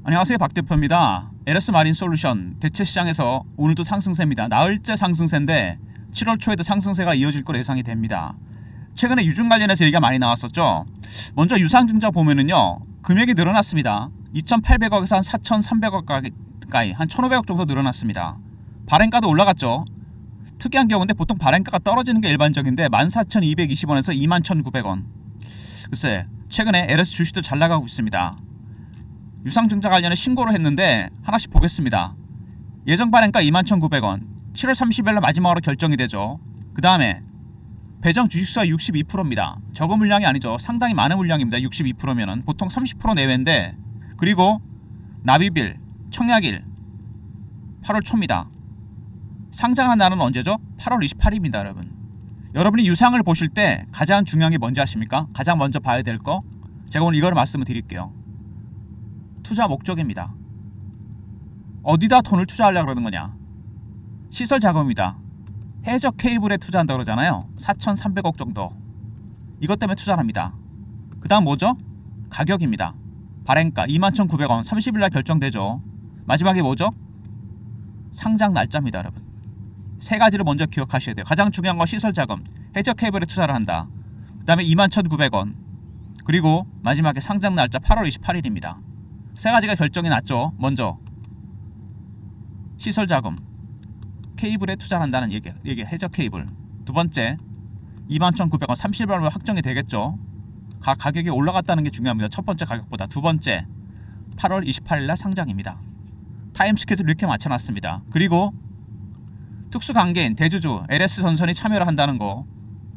안녕하세요, 박 대표입니다. LS 마린 솔루션 대체 시장에서 오늘도 상승세입니다. 나흘째 상승세인데 7월 초에도 상승세가 이어질 거로 예상이 됩니다. 최근에 유증 관련해서 얘기가 많이 나왔었죠. 먼저 유상증자 보면은요, 금액이 늘어났습니다. 2,800억에서 한 4,300억 가까이 한 1,500억 정도 늘어났습니다. 발행가도 올라갔죠. 특이한 경우인데 보통 발행가가 떨어지는 게 일반적인데 14,220원에서 21,900원. 글쎄, 최근에 LS 주식도 잘 나가고 있습니다. 유상증자 관련해 신고를 했는데 하나씩 보겠습니다. 예정 발행가 21,900원, 7월 30일날 마지막으로 결정이 되죠. 그 다음에 배정 주식수가 62%입니다. 적은 물량이 아니죠. 상당히 많은 물량입니다. 62%면은 보통 30% 내외인데, 그리고 납입일, 청약일 8월 초입니다. 상장한 날은 언제죠? 8월 28일입니다. 여러분이 유상을 보실 때 가장 중요한 게 뭔지 아십니까? 가장 먼저 봐야 될 거, 제가 오늘 이걸 말씀을 드릴게요. 투자 목적입니다. 어디다 돈을 투자하려고 그러는 거냐? 시설 작업입니다. 해적 케이블에 투자한다고 그러잖아요. 4,300억 정도. 이것 때문에 투자를 합니다. 그 다음 뭐죠? 가격입니다. 발행가 21,900원 30일날 결정되죠. 마지막에 뭐죠? 상장 날짜입니다. 여러분, 세 가지를 먼저 기억하셔야 돼요. 가장 중요한 건 시설 자금, 해적 케이블에 투자를 한다. 그 다음에 21,900원, 그리고 마지막에 상장 날짜 8월 28일입니다. 세 가지가 결정이 났죠. 먼저 시설 자금, 케이블에 투자를 한다는 얘기, 해적 케이블. 두 번째 21,900원 30일로 확정이 되겠죠. 가격이 올라갔다는 게 중요합니다. 첫 번째 가격보다. 두 번째 8월 28일날 상장입니다. 타임 스케줄 이렇게 맞춰놨습니다. 그리고 특수관계인 대주주 LS 전선이 참여를 한다는 거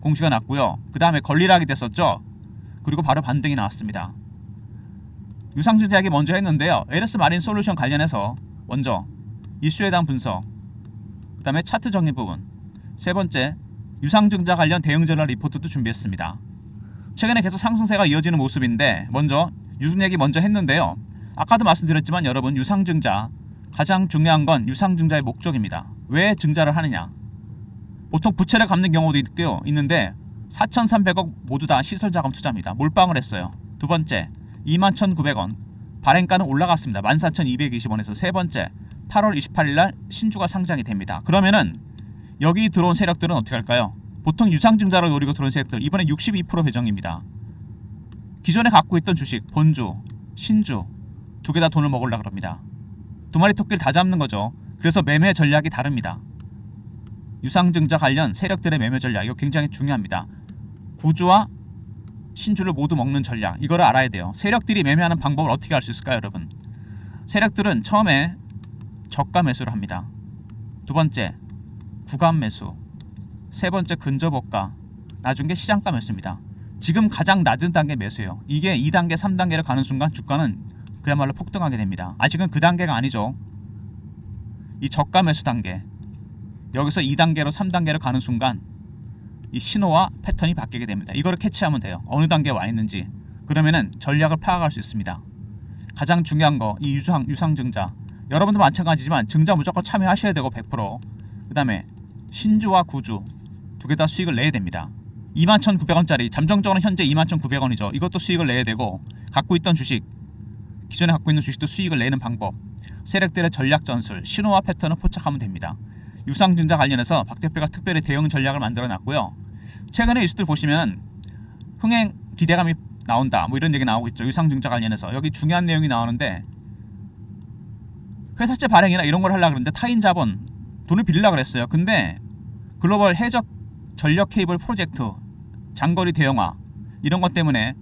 공시가 났고요. 그 다음에 권리락이 됐었죠. 그리고 바로 반등이 나왔습니다. 유상증자 얘기 먼저 했는데요. LS 마린 솔루션 관련해서 먼저 이슈에 대한 분석, 그 다음에 차트 정리 부분, 세 번째 유상증자 관련 대응 전략 리포트도 준비했습니다. 최근에 계속 상승세가 이어지는 모습인데 먼저 유증 얘기 먼저 했는데요. 아까도 말씀드렸지만 여러분, 유상증자 가장 중요한 건 유상증자의 목적입니다. 왜 증자를 하느냐? 보통 부채를 갚는 경우도 있는데 4,300억 모두 다 시설자금 투자입니다. 몰빵을 했어요. 두 번째 21,900원, 발행가는 올라갔습니다. 14,220원에서 세 번째 8월 28일날 신주가 상장이 됩니다. 그러면은 여기 들어온 세력들은 어떻게 할까요? 보통 유상증자를 노리고 들어온 세력들, 이번에 62% 배정입니다. 기존에 갖고 있던 주식, 본주, 신주 두 개 다 돈을 먹으려고 합니다. 두 마리 토끼를 다 잡는 거죠. 그래서 매매 전략이 다릅니다. 유상증자 관련 세력들의 매매 전략, 이거 굉장히 중요합니다. 구주와 신주를 모두 먹는 전략, 이거를 알아야 돼요. 세력들이 매매하는 방법을 어떻게 알 수 있을까요, 여러분? 세력들은 처음에 저가 매수를 합니다. 두 번째 구간 매수, 세 번째 근접호가, 나중에 시장가 매수입니다. 지금 가장 낮은 단계 매수예요. 이게 2단계, 3단계를 가는 순간 주가는 그야말로 폭등하게 됩니다. 아직은 그 단계가 아니죠. 이 저가 매수 단계, 여기서 2단계로 3단계로 가는 순간 이 신호와 패턴이 바뀌게 됩니다. 이거를 캐치하면 돼요. 어느 단계에 와 있는지. 그러면은 전략을 파악할 수 있습니다. 가장 중요한 거, 이 유상증자, 여러분도 마찬가지지만 증자 무조건 참여하셔야 되고 100%. 그 다음에 신주와 구주 두 개 다 수익을 내야 됩니다. 21,900원짜리 잠정적으로 현재 21,900원이죠. 이것도 수익을 내야 되고, 갖고 있던 주식, 기존에 갖고 있는 주식도 수익을 내는 방법, 세력들의 전략 전술, 신호와 패턴을 포착하면 됩니다. 유상증자 관련해서 박 대표가 특별히 대응 전략을 만들어 놨고요. 최근에 이슈들 보시면 흥행 기대감이 나온다, 뭐 이런 얘기 나오고 있죠. 유상증자 관련해서 여기 중요한 내용이 나오는데, 회사채 발행이나 이런 걸 하려고 그러는데 타인 자본 돈을 빌리려고 그랬어요. 근데 글로벌 해적 전력 케이블 프로젝트, 장거리 대형화 이런 것 때문에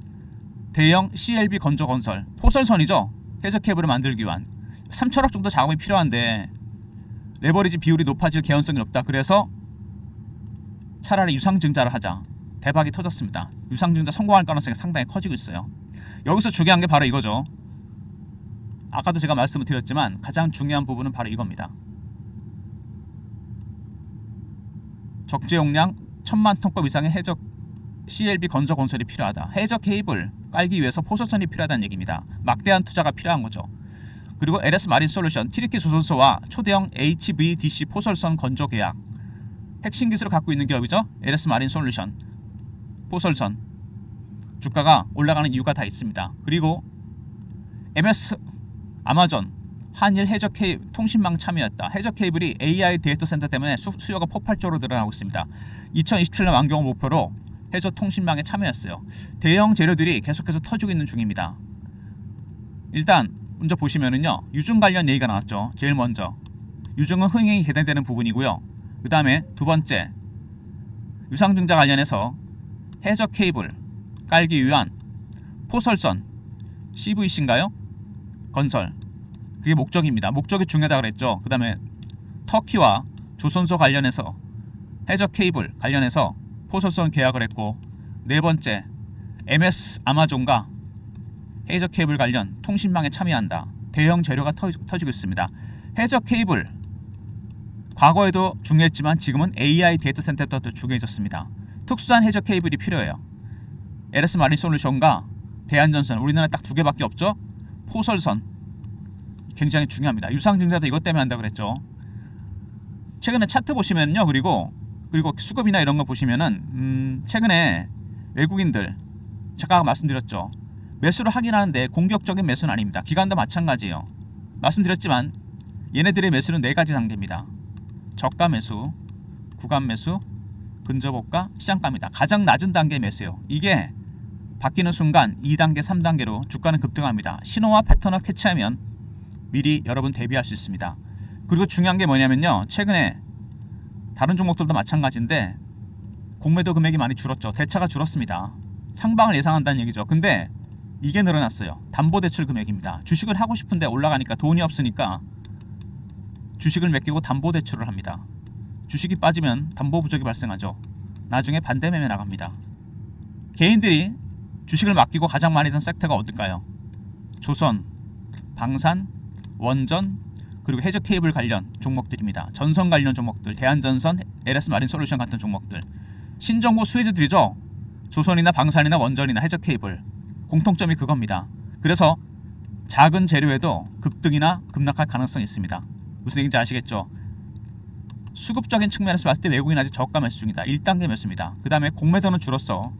대형 CLB 건조 건설, 포설선이죠. 해적 케이블을 만들기 위한 3천억 정도 자금이 필요한데 레버리지 비율이 높아질 개연성이 높다. 그래서 차라리 유상증자를 하자. 대박이 터졌습니다. 유상증자 성공할 가능성이 상당히 커지고 있어요. 여기서 중요한 게 바로 이거죠. 아까도 제가 말씀을 드렸지만 가장 중요한 부분은 바로 이겁니다. 적재용량 1,000만 톤급 이상의 해적 CLB 건조 건설이 필요하다. 해적 케이블 깔기 위해서 포설선이 필요하다는 얘기입니다. 막대한 투자가 필요한 거죠. 그리고 LS 마린 솔루션, 티리키 조선소와 초대형 HVDC 포설선 건조 계약, 핵심 기술을 갖고 있는 기업이죠. LS 마린 솔루션, 포설선 주가가 올라가는 이유가 다 있습니다. 그리고 아마존, 한일 해저 케이블 통신망 참여했다. 해저 케이블이 AI 데이터 센터 때문에 수요가 폭발적으로 늘어나고 있습니다. 2027년 완공을 목표로 해저 통신망에 참여했어요. 대형 재료들이 계속해서 터지고 있는 중입니다. 일단 먼저 보시면은요, 유증 관련 얘기가 나왔죠. 제일 먼저 유증은 흥행이 개대되는 부분이고요. 그 다음에 두 번째, 유상증자 관련해서 해저 케이블 깔기 위한 포설선 CVC인가요? 건설, 그게 목적입니다. 목적이 중요하다 그랬죠. 그 다음에 터키와 조선소 관련해서 해저 케이블 관련해서 포설선 계약을 했고, 네 번째, MS 아마존과 해저 케이블 관련 통신망에 참여한다. 대형 재료가 터지고 있습니다. 해저 케이블 과거에도 중요했지만 지금은 AI 데이터 센터도 더 중요해졌습니다. 특수한 해저 케이블이 필요해요. LS 마린 솔루션과 대한전선, 우리나라에 딱 두 개밖에 없죠. 포설선 굉장히 중요합니다. 유상증자도 이것 때문에 한다 그랬죠. 최근에 차트 보시면요, 그리고 수급이나 이런 거 보시면은 최근에 외국인들, 제가 말씀드렸죠, 매수를 하긴 하는데 공격적인 매수는 아닙니다. 기관도 마찬가지예요. 말씀드렸지만 얘네들의 매수는 네 가지 단계입니다. 저가 매수, 구간 매수, 근접호가, 시장가입니다. 가장 낮은 단계 매수예요. 이게 바뀌는 순간 2단계, 3단계로 주가는 급등합니다. 신호와 패턴을 캐치하면 미리 여러분 대비할 수 있습니다. 그리고 중요한 게 뭐냐면요, 최근에 다른 종목들도 마찬가지인데 공매도 금액이 많이 줄었죠. 대차가 줄었습니다. 상방을 예상한다는 얘기죠. 근데 이게 늘어났어요. 담보대출 금액입니다. 주식을 하고 싶은데 올라가니까 돈이 없으니까 주식을 맡기고 담보대출을 합니다. 주식이 빠지면 담보 부족이 발생하죠. 나중에 반대 매매 나갑니다. 개인들이 주식을 맡기고 가장 많이 산 섹터가 어딜까요? 조선, 방산, 원전, 그리고 해저 케이블 관련 종목들입니다. 전선 관련 종목들, 대한전선, LS 마린 솔루션 같은 종목들. 신정고 수혜주들이죠. 조선이나 방산이나 원전이나 해저 케이블. 공통점이 그겁니다. 그래서 작은 재료에도 급등이나 급락할 가능성이 있습니다. 무슨 얘기인지 아시겠죠? 수급적인 측면에서 봤을 때 외국인 아직 저가 매수 중이다. 1단계 매수입니다. 그 다음에 공매도는 줄었어.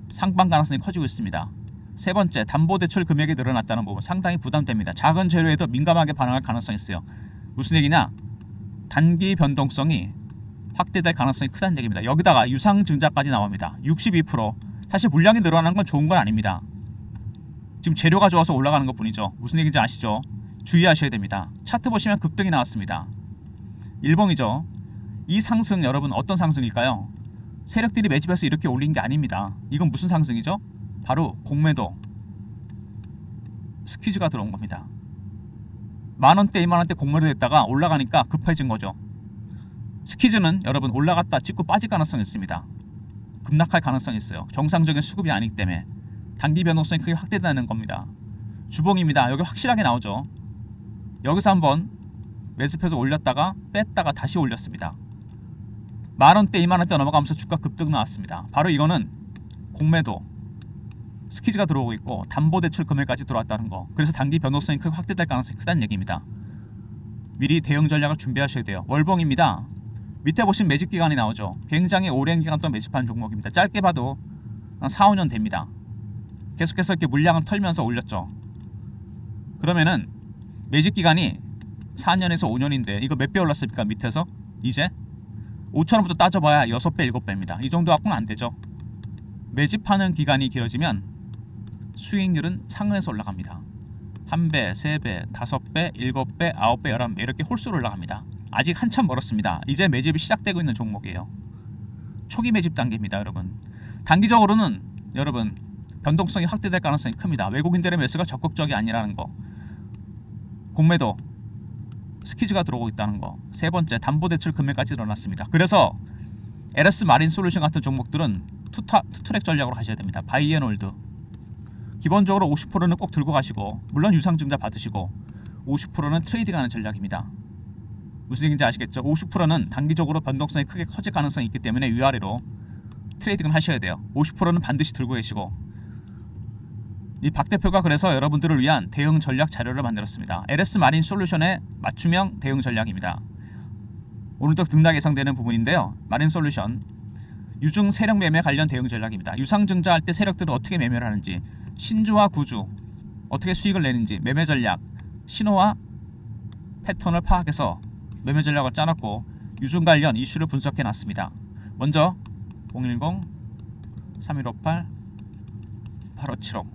상방 가능성이 커지고 있습니다. 세 번째, 담보대출 금액이 늘어났다는 부분 상당히 부담됩니다. 작은 재료에도 민감하게 반응할 가능성이 있어요. 무슨 얘기냐? 단기 변동성이 확대될 가능성이 크다는 얘기입니다. 여기다가 유상증자까지 나옵니다. 62%. 사실 물량이 늘어나는 건 좋은 건 아닙니다. 지금 재료가 좋아서 올라가는 것 뿐이죠. 무슨 얘기인지 아시죠? 주의하셔야 됩니다. 차트 보시면 급등이 나왔습니다. 일봉이죠. 이 상승 여러분 어떤 상승일까요? 세력들이 매집해서 이렇게 올린 게 아닙니다. 이건 무슨 상승이죠? 바로 공매도 스퀴즈가 들어온 겁니다. 만원대 2만원대 공매도 했다가 올라가니까 급해진 거죠. 스퀴즈는 여러분 올라갔다 찍고 빠질 가능성이 있습니다. 급락할 가능성이 있어요. 정상적인 수급이 아니기 때문에 단기 변동성이 크게 확대되는 겁니다. 주봉입니다. 여기 확실하게 나오죠. 여기서 한번 매집해서 올렸다가 뺐다가 다시 올렸습니다. 만원대 2만원대 넘어가면서 주가 급등 나왔습니다. 바로 이거는 공매도 스퀴즈가 들어오고 있고 담보대출 금액까지 들어왔다는 거. 그래서 단기 변동성이 크게 확대될 가능성이 크다는 얘기입니다. 미리 대응 전략을 준비하셔야 돼요. 월봉입니다. 밑에 보시면 매집 기간이 나오죠. 굉장히 오랜 기간 동안 매집한 종목입니다. 짧게 봐도 한 4, 5년 됩니다. 계속해서 이렇게 물량을 털면서 올렸죠. 그러면은 매집 기간이 4년에서 5년인데 이거 몇 배 올랐습니까? 밑에서 이제 5천원부터 따져봐야 6배, 7배입니다. 이 정도 갖고는 안 되죠. 매집하는 기간이 길어지면 수익률은 상승해서 올라갑니다. 1배, 3배, 5배, 7배, 9배, 11배 이렇게 홀수로 올라갑니다. 아직 한참 멀었습니다. 이제 매집이 시작되고 있는 종목이에요. 초기 매집 단계입니다. 여러분 단기적으로는 여러분 변동성이 확대될 가능성이 큽니다. 외국인들의 매수가 적극적이 아니라는 거, 공매도 스퀴즈가 들어오고 있다는 거, 세 번째 담보대출 금액까지 늘어났습니다. 그래서 LS 마린 솔루션 같은 종목들은 투트랙 전략으로 가셔야 됩니다. 바이 앤 홀드. 기본적으로 50%는 꼭 들고 가시고, 물론 유상증자 받으시고 50%는 트레이딩하는 전략입니다. 무슨 얘기인지 아시겠죠? 50%는 단기적으로 변동성이 크게 커질 가능성이 있기 때문에 위아래로 트레이딩을 하셔야 돼요. 50%는 반드시 들고 계시고. 이 박 대표가 그래서 여러분들을 위한 대응 전략 자료를 만들었습니다. LS 마린 솔루션의 맞춤형 대응 전략입니다. 오늘도 등락 예상되는 부분인데요. 마린 솔루션 유중 세력 매매 관련 대응 전략입니다. 유상증자할 때 세력들은 어떻게 매매를 하는지, 신주와 구주 어떻게 수익을 내는지, 매매 전략, 신호와 패턴을 파악해서 매매 전략을 짜놨고 유중 관련 이슈를 분석해 놨습니다. 먼저 010-3158-8575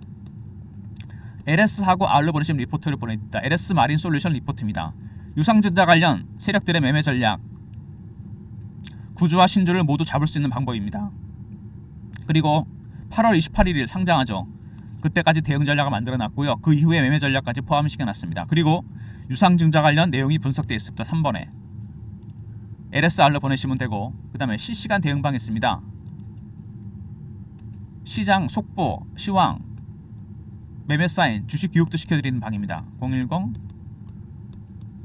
LS하고 R로 보내신 리포트를 보내드립니다. LS 마린 솔루션 리포트입니다. 유상증자 관련 세력들의 매매 전략, 구주와 신주를 모두 잡을 수 있는 방법입니다. 그리고 8월 28일 상장하죠. 그때까지 대응 전략을 만들어 놨고요. 그 이후에 매매 전략까지 포함시켜 놨습니다. 그리고 유상증자 관련 내용이 분석되어 있습니다. 3번에 LSR로 보내시면 되고, 그 다음에 실시간 대응방 있습니다. 시장 속보, 시황, 매매 사인, 주식 교육도 시켜드리는 방입니다.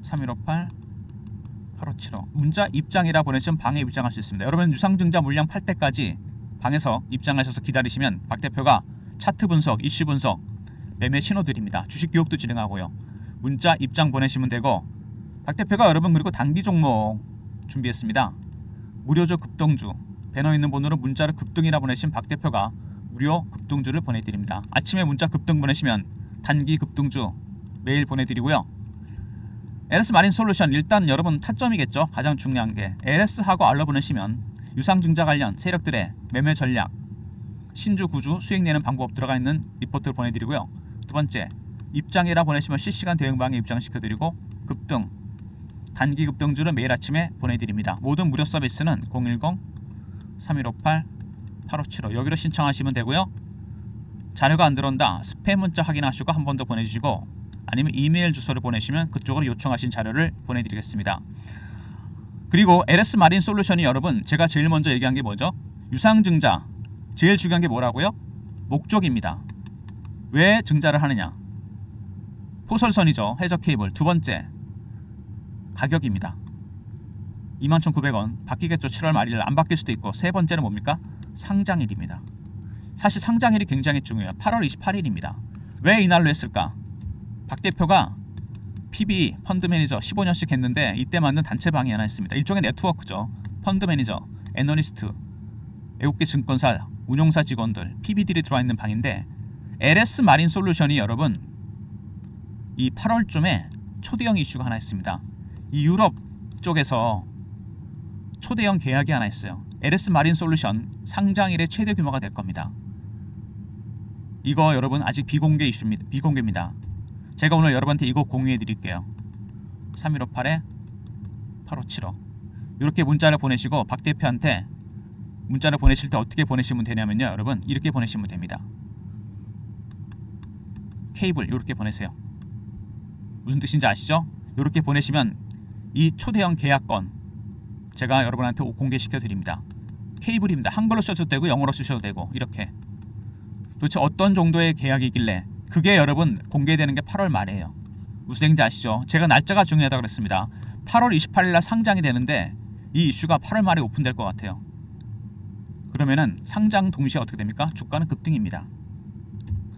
010-3158-8575 문자 입장이라 보내시면 방에 입장할 수 있습니다. 여러분 유상증자 물량 팔 때까지 방에서 입장하셔서 기다리시면 박 대표가 차트 분석, 이슈 분석, 매매 신호 드립니다. 주식 교육도 진행하고요. 문자 입장 보내시면 되고, 박 대표가 여러분 그리고 단기 종목 준비했습니다. 무료주 급등주, 배너 있는 번호로 문자를 급등이라 보내시면 박 대표가 무료 급등주를 보내드립니다. 아침에 문자 급등 보내시면 단기 급등주 매일 보내드리고요. LS 마린 솔루션 일단 여러분 타점이겠죠. 가장 중요한 게 LS하고 R로 보내시면 유상증자 관련 세력들의 매매 전략, 신주 구주 수익 내는 방법 들어가 있는 리포트를 보내드리고요. 두 번째 입장이라 보내시면 실시간 대응방에 입장시켜드리고 급등, 단기 급등주를 매일 아침에 보내드립니다. 모든 무료 서비스는 010-3158-8575 여기로 신청하시면 되고요. 자료가 안 들어온다, 스팸 문자 확인하시고 한 번 더 보내주시고, 아니면 이메일 주소를 보내시면 그쪽으로 요청하신 자료를 보내드리겠습니다. 그리고 LS 마린 솔루션이 여러분 제가 제일 먼저 얘기한 게 뭐죠? 유상증자 제일 중요한 게 뭐라고요? 목적입니다. 왜 증자를 하느냐? 포설선이죠. 해적 케이블. 두 번째 가격입니다. 21,900원 바뀌겠죠. 7월 말일 안 바뀔 수도 있고, 세 번째는 뭡니까? 상장일입니다. 사실 상장일이 굉장히 중요해요. 8월 28일입니다. 왜 이날로 했을까? 박 대표가 PB 펀드 매니저 15년씩 했는데 이때 만든 단체방이 하나 있습니다. 일종의 네트워크죠. 펀드 매니저, 애널리스트, 외국계 증권사, 운용사 직원들, PB들이 들어와 있는 방인데, LS 마린 솔루션이 여러분 이 8월쯤에 초대형 이슈가 하나 있습니다. 이 유럽 쪽에서 초대형 계약이 하나 있어요. LS 마린 솔루션 상장일의 최대 규모가 될 겁니다. 이거 여러분 아직 비공개 이슈입니다. 비공개입니다. 제가 오늘 여러분한테 이거 공유해 드릴게요. 3158-8575 이렇게 문자를 보내시고, 박 대표한테 문자를 보내실 때 어떻게 보내시면 되냐면요. 여러분 이렇게 보내시면 됩니다. 케이블 이렇게 보내세요. 무슨 뜻인지 아시죠? 이렇게 보내시면 이 초대형 계약건 제가 여러분한테 공개시켜 드립니다. 케이블입니다. 한글로 쓰셔도 되고 영어로 쓰셔도 되고, 이렇게 도대체 어떤 정도의 계약이길래 그게 여러분 공개되는 게 8월 말이에요. 무슨 얘기인지 아시죠? 제가 날짜가 중요하다고 그랬습니다. 8월 28일 날 상장이 되는데 이 이슈가 8월 말에 오픈될 것 같아요. 그러면은 상장 동시에 어떻게 됩니까? 주가는 급등입니다.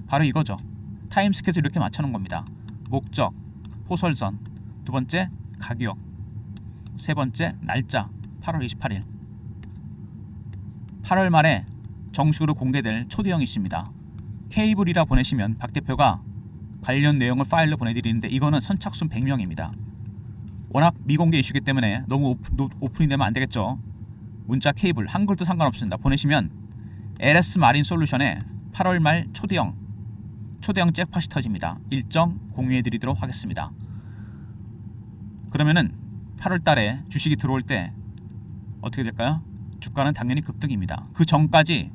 바로 이거죠. 타임 스케줄 이렇게 맞춰놓은 겁니다. 목적, 포설선, 두 번째 가격, 세 번째 날짜 8월 28일 8월 말에 정식으로 공개될 초대형 이슈입니다. 케이블이라 보내시면 박 대표가 관련 내용을 파일로 보내드리는데, 이거는 선착순 100명입니다. 워낙 미공개 이슈이기 때문에 너무 오픈이 되면 안되겠죠. 문자 케이블 한글도 상관없습니다. 보내시면 LS 마린 솔루션에 8월 말 초대형 잭팟이 터집니다. 일정 공유해드리도록 하겠습니다. 그러면은 8월 달에 주식이 들어올 때 어떻게 될까요? 주가는 당연히 급등입니다. 그 전까지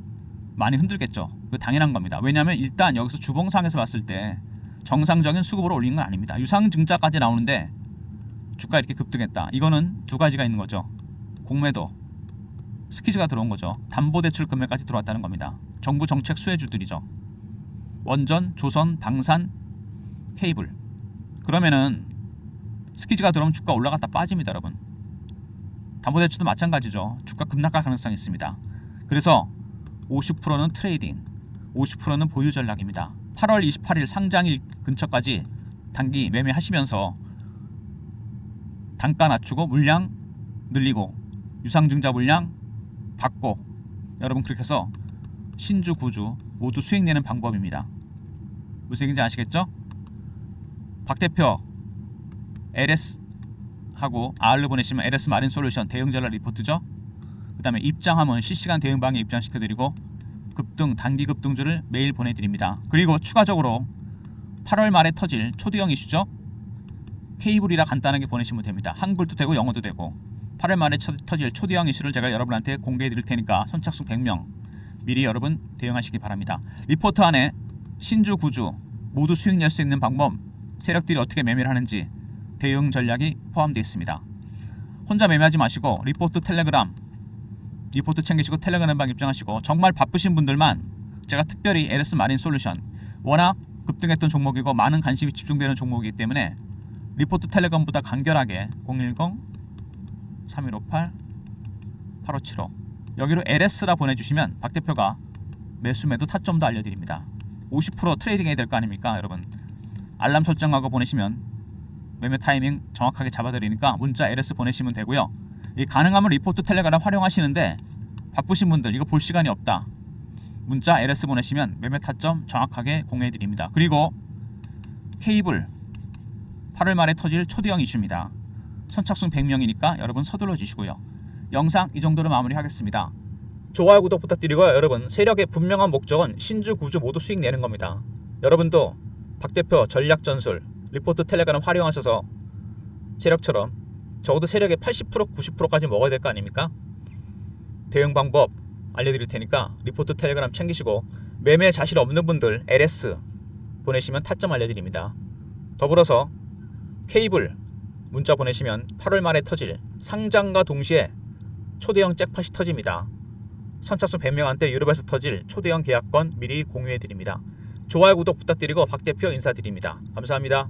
많이 흔들겠죠. 그 당연한 겁니다. 왜냐하면 일단 여기서 주봉상에서 봤을 때 정상적인 수급으로 올린 건 아닙니다. 유상증자까지 나오는데 주가 이렇게 급등했다. 이거는 두 가지가 있는 거죠. 공매도, 스퀴즈가 들어온 거죠. 담보대출 금액까지 들어왔다는 겁니다. 정부 정책 수혜주들이죠. 원전, 조선, 방산, 케이블. 그러면은 스퀴즈가 들어오면 주가 올라갔다 빠집니다, 여러분. 담보대출도 마찬가지죠. 주가 급락할 가능성이 있습니다. 그래서 50%는 트레이딩, 50%는 보유 전략입니다. 8월 28일 상장일 근처까지 단기 매매하시면서 단가 낮추고 물량 늘리고 유상증자 물량 받고, 여러분 그렇게 해서 신주 구주 모두 수익 내는 방법입니다. 무슨 얘기인지 아시겠죠? 박 대표 LS 하고 R을 보내시면 LS 마린 솔루션 대응 전략 리포트죠. 그 다음에 입장하면 실시간 대응 방에 입장시켜드리고 급등 단기 급등주를 매일 보내드립니다. 그리고 추가적으로 8월 말에 터질 초대형 이슈죠. 케이블이라 간단하게 보내시면 됩니다. 한글도 되고 영어도 되고 8월 말에 터질 초대형 이슈를 제가 여러분한테 공개해 드릴 테니까 선착순 100명 미리 여러분 대응하시기 바랍니다. 리포트 안에 신주 구주 모두 수익 낼 수 있는 방법, 세력들이 어떻게 매매를 하는지 대응 전략이 포함되어 있습니다. 혼자 매매하지 마시고 리포트 텔레그램 리포트 챙기시고 텔레그램 방 입장하시고 정말 바쁘신 분들만 제가 특별히 LS 마린 솔루션 워낙 급등했던 종목이고 많은 관심이 집중되는 종목이기 때문에 리포트 텔레그램보다 간결하게 010-3158-8575 여기로 LS라 보내주시면 박 대표가 매수 매도 타점도 알려드립니다. 50% 트레이딩 해야 될 거 아닙니까 여러분. 알람 설정하고 보내시면 매매 타이밍 정확하게 잡아드리니까 문자 LS 보내시면 되고요. 이 가능하면 리포트 텔레그램 활용하시는데 바쁘신 분들 이거 볼 시간이 없다. 문자 LS 보내시면 매매 타점 정확하게 공유해드립니다. 그리고 케이블 8월 말에 터질 초대형 이슈입니다. 선착순 100명이니까 여러분 서둘러 주시고요. 영상 이 정도로 마무리하겠습니다. 좋아요 구독 부탁드리고요. 여러분 세력의 분명한 목적은 신주 구주 모두 수익 내는 겁니다. 여러분도 박 대표 전략 전술 리포트 텔레그램 활용하셔서 세력처럼 적어도 세력의 80% 90%까지 먹어야 될 거 아닙니까? 대응 방법 알려드릴 테니까 리포트 텔레그램 챙기시고 매매 자신 없는 분들 LS 보내시면 타점 알려드립니다. 더불어서 케이블 문자 보내시면 8월 말에 터질 상장과 동시에 초대형 잭팟이 터집니다. 선착순 100명한테 유럽에서 터질 초대형 계약권 미리 공유해드립니다. 좋아요 구독 부탁드리고 박 대표 인사드립니다. 감사합니다.